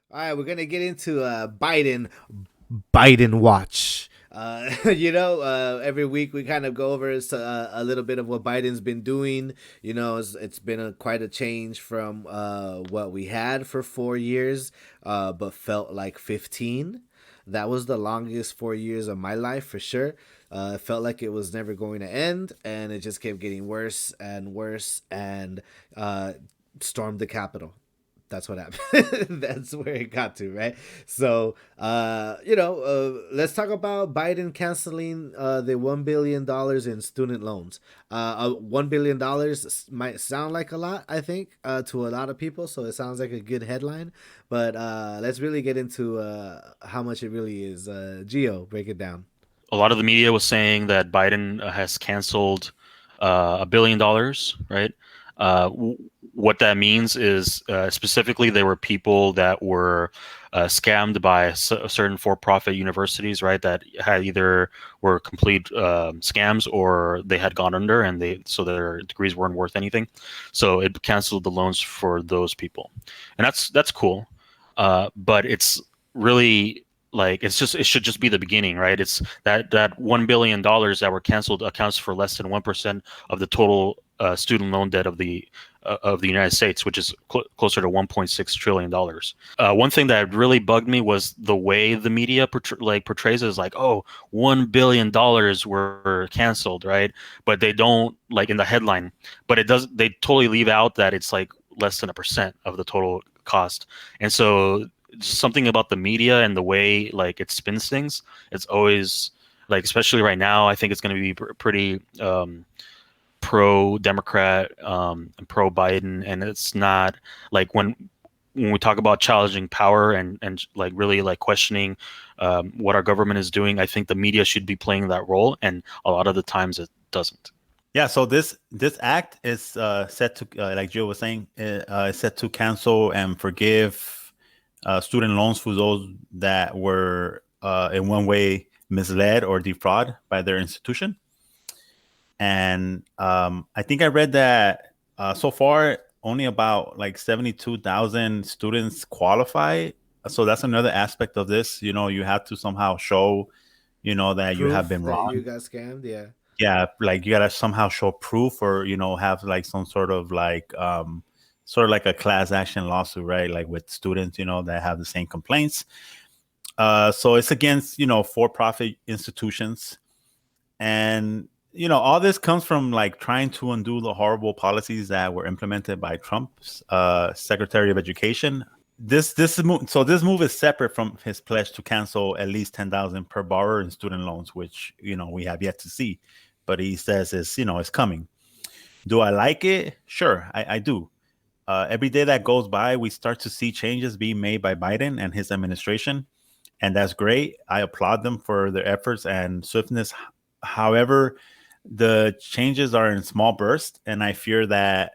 All right, we're gonna get into BidenWatch. Every week we kind of go over a little bit of what Biden's been doing. It's been quite a change from what we had for 4 years, but felt like 15. That was the longest 4 years of my life for sure. It felt like it was never going to end, and it just kept getting worse and worse, and stormed the Capitol. That's what happened. That's where it got to, right? So, let's talk about Biden canceling the $1 billion in student loans. $1 billion might sound like a lot, I think, to a lot of people. So it sounds like a good headline, but let's really get into how much it really is. Geo, break it down. A lot of the media was saying that Biden has canceled $1 billion, right? What that means is specifically there were people that were scammed by certain for-profit universities, right? That had either were complete scams or they had gone under and so their degrees weren't worth anything. So it canceled the loans for those people, and that's cool. But it's really like it should just be the beginning, right? It's that $1 billion that were canceled accounts for less than 1% of the total student loan debt of the United States, which is closer to $1.6 trillion. One thing that really bugged me was the way the media portrays it as like, oh, $1 billion were canceled, right? But they don't like in the headline, but it does. They totally leave out that it's like less than 1% of the total cost, and so something about the media and the way like it spins things. It's always like, especially right now, I think it's going to be pretty pro Democrat and pro Biden, and it's not like when we talk about challenging power and like really like questioning what our government is doing. I think the media should be playing that role, and a lot of the times it doesn't. Yeah, so this act is set to, like Joe was saying, is set to cancel and forgive student loans for those that were in one way misled or defraud by their institution. And I think I read that so far only about like 72,000 students qualify. So that's another aspect of this. You have to somehow show, that you have Proof been that you wrong. got scammed. Yeah. Yeah, like you gotta somehow show proof, or have like some sort of like a class action lawsuit, right? Like with students, that have the same complaints. So it's against for-profit institutions, and all this comes from like trying to undo the horrible policies that were implemented by Trump's Secretary of Education. This move is separate from his pledge to cancel at least 10,000 per borrower in student loans, which we have yet to see, but he says it's coming. Do I like it? Sure, I do. Every day that goes by, we start to see changes being made by Biden and his administration, and that's great. I applaud them for their efforts and swiftness. However, the changes are in small bursts, and I fear that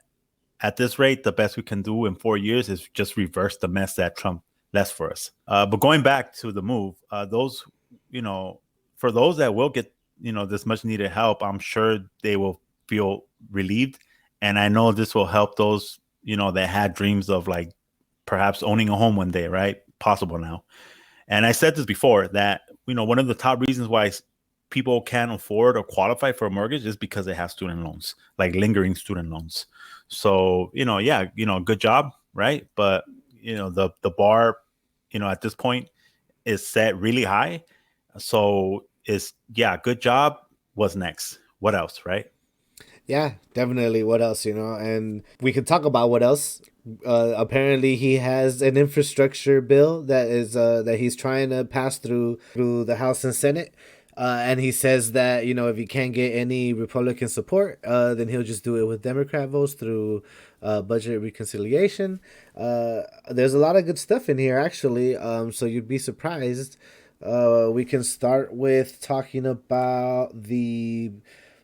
at this rate, the best we can do in 4 years is just reverse the mess that Trump left for us. But going back to the move, you know, for those that will get, this much needed help, I'm sure they will feel relieved. And I know this will help those, that had dreams of like perhaps owning a home one day, right? Possible now. And I said this before that, one of the top reasons why people can't afford or qualify for a mortgage is because they have student loans, like lingering student loans. So, yeah, good job, right? But, the bar, at this point is set really high. So yeah, good job. What's next? What else, right? Yeah, definitely. What else, And we could talk about what else. Apparently, he has an infrastructure bill that he's trying to pass through the House and Senate. And he says that if he can't get any Republican support, then he'll just do it with Democrat votes through budget reconciliation. There's a lot of good stuff in here, actually. So you'd be surprised. We can start with talking about the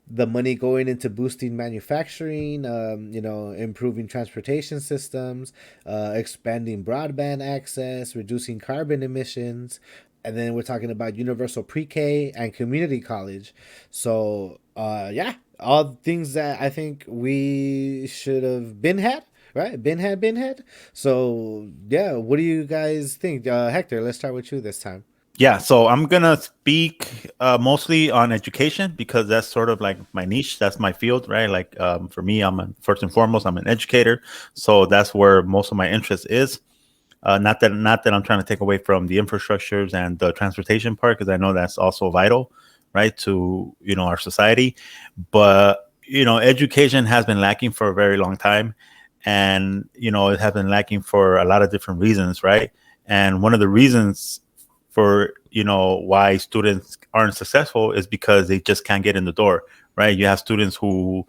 money going into boosting manufacturing, improving transportation systems, expanding broadband access, reducing carbon emissions. And then we're talking about universal pre-K and community college. So, yeah, all things that I think we should have been had Right, Binhead. So yeah, what do you guys think? Hector, let's start with you this time. Yeah, so I'm gonna speak mostly on education because that's sort of like my niche. That's my field, right? Like for me, first and foremost, I'm an educator, so that's where most of my interest is. Not that I'm trying to take away from the infrastructures and the transportation part, because I know that's also vital, right, to our society. But education has been lacking for a very long time, and it has been lacking for a lot of different reasons, right? And one of the reasons for why students aren't successful is because they just can't get in the door, right? You have students who,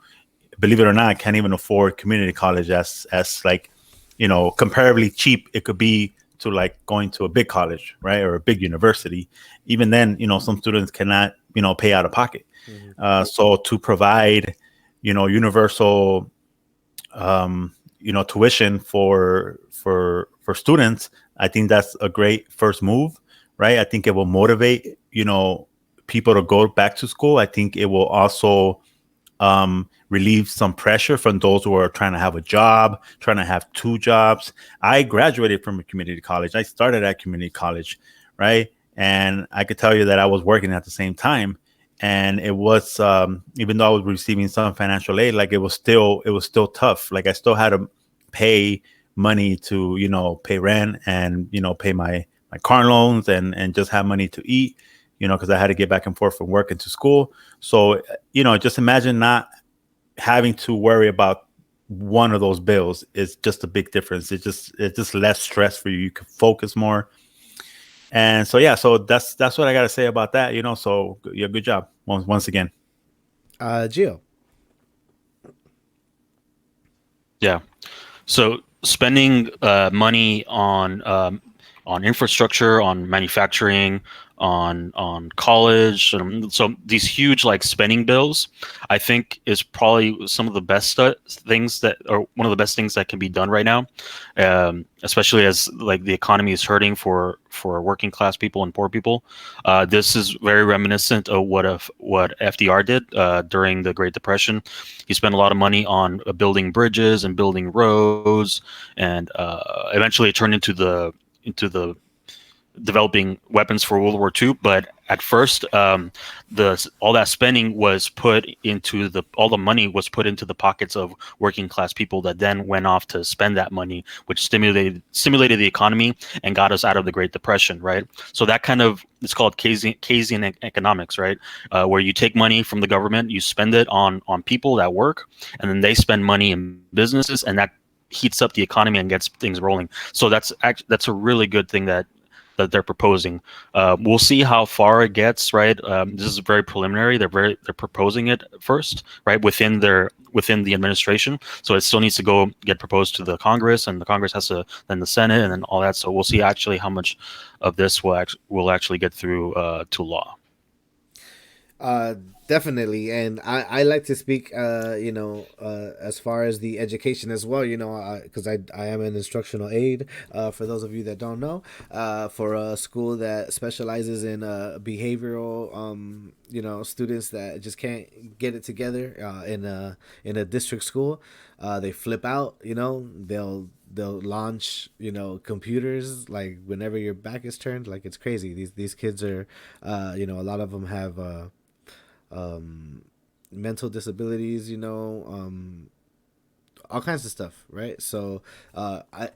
believe it or not, can't even afford community college as like, comparably cheap it could be to like going to a big college, right, or a big university. Even then, some students cannot, pay out of pocket. Mhm. So to provide, universal, tuition for students, I think that's a great first move, right? I think it will motivate, people to go back to school. I think it will also relieve some pressure from those who are trying to have a job, trying to have two jobs. I graduated from a community college. I started at community college, right? And I could tell you that I was working at the same time. And it was, even though I was receiving some financial aid, like it was still tough. Like I still had to pay money to, pay rent and, pay my car loans and just have money to eat, because I had to get back and forth from work into school. So, just imagine not having to worry about one of those bills is just a big difference. It's just less stress for you. You can focus more. And so yeah, so that's what I got to say about that. So yeah, good job once again. Gio. Yeah. So spending money on infrastructure, on manufacturing, on college, so these huge like spending bills, I think is probably some of the best things that, or one of the best things that can be done right now, especially as like the economy is hurting for working class people and poor people. This is very reminiscent of what FDR did during the Great Depression. He spent a lot of money on building bridges and building roads, and eventually it turned into the developing weapons for World War II. But at first, the all that spending was put into all the money was put into the pockets of working class people that then went off to spend that money, which stimulated the economy and got us out of the Great Depression, right? So that kind of, it's called Keynesian economics, right? Where you take money from the government, you spend it on people that work, and then they spend money in businesses, and that heats up the economy and gets things rolling. So that's a really good thing that they're proposing. We'll see how far it gets. Right, this is very preliminary. They're proposing it first, right, within the administration. So it still needs to go get proposed to the Congress, and the Congress has to then the Senate, and then all that. So we'll see actually how much of this will actually get through to law. Uh, Definitely, and I like to speak, as far as the education as well, because I am an instructional aide, for those of you that don't know, for a school that specializes in behavioral, students that just can't get it together, in a district school. They flip out, they'll launch, computers like whenever your back is turned. Like, it's crazy. These kids are, a lot of them have um, mental disabilities, all kinds of stuff, right? So,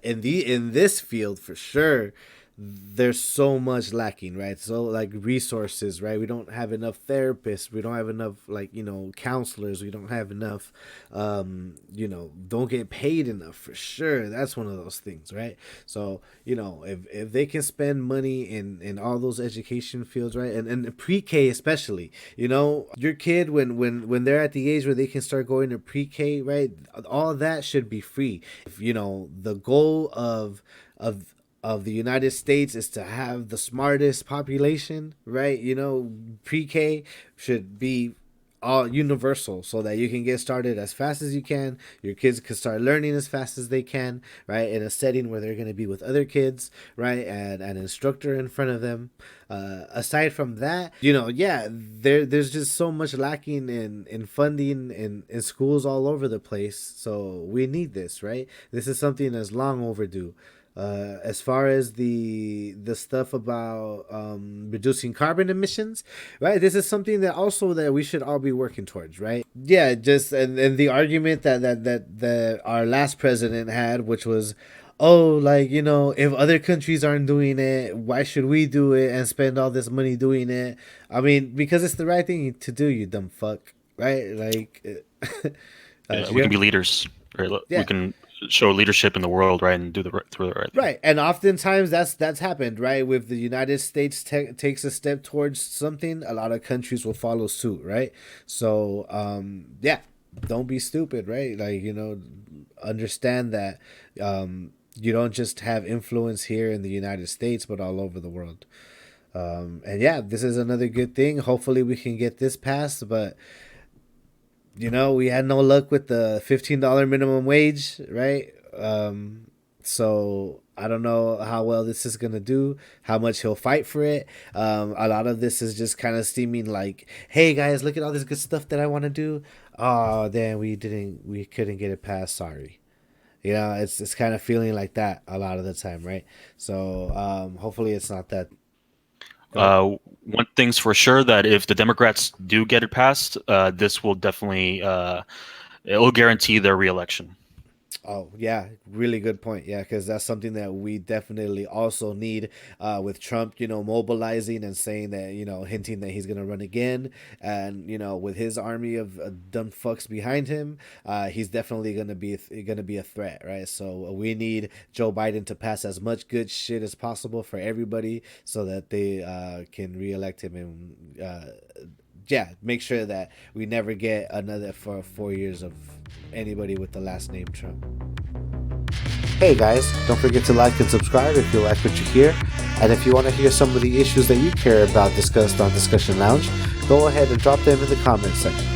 in this field for sure, there's so much lacking, right? So like resources, right? We don't have enough therapists. We don't have enough, like, counselors. We don't have enough, don't get paid enough for sure. That's one of those things, right? So, if they can spend money in all those education fields, right? And pre-K especially, your kid, when they're at the age where they can start going to pre-K, right? All that should be free. If, the goal of the United States is to have the smartest population, right? Pre-K should be all universal, so that you can get started as fast as you can. Your kids can start learning as fast as they can, right? In a setting where they're going to be with other kids, right? And an instructor in front of them. Aside from that, yeah, there's just so much lacking in funding in schools all over the place. So we need this, right? This is something that's long overdue. As far as the stuff about reducing carbon emissions, right? This is something that also that we should all be working towards, right? Yeah, just and the argument that our last president had, which was, oh, like, if other countries aren't doing it, why should we do it and spend all this money doing it? I mean, because it's the right thing to do, you dumb fuck, right? Like, we can be leaders, right? Yeah. We can show leadership in the world, right, and do the right thing. Right, and oftentimes that's happened, right? With the United States takes a step towards something, a lot of countries will follow suit, right? So, yeah, don't be stupid, right? Like, understand that you don't just have influence here in the United States, but all over the world. And yeah, this is another good thing. Hopefully, we can get this passed, but. We had no luck with the $15 minimum wage, right? So I don't know how well this is gonna do, how much he'll fight for it. A lot of this is just kind of seeming like, hey guys, look at all this good stuff that I want to do. Oh, then we couldn't get it passed. Sorry. It's kind of feeling like that a lot of the time, right? So hopefully it's not that. One thing's for sure, that if the Democrats do get it passed, this will definitely it'll guarantee their reelection. Oh, yeah, really good point. Yeah, because that's something that we definitely also need with Trump, mobilizing and saying that, hinting that he's going to run again. And, with his army of dumb fucks behind him, he's definitely going to be a threat, right? So we need Joe Biden to pass as much good shit as possible for everybody so that they can reelect him and make sure that we never get another 4 years of anybody with the last name Trump. Hey guys, don't forget to like and subscribe if you like what you hear. And if you want to hear some of the issues that you care about discussed on Discussion Lounge, go ahead and drop them in the comments section.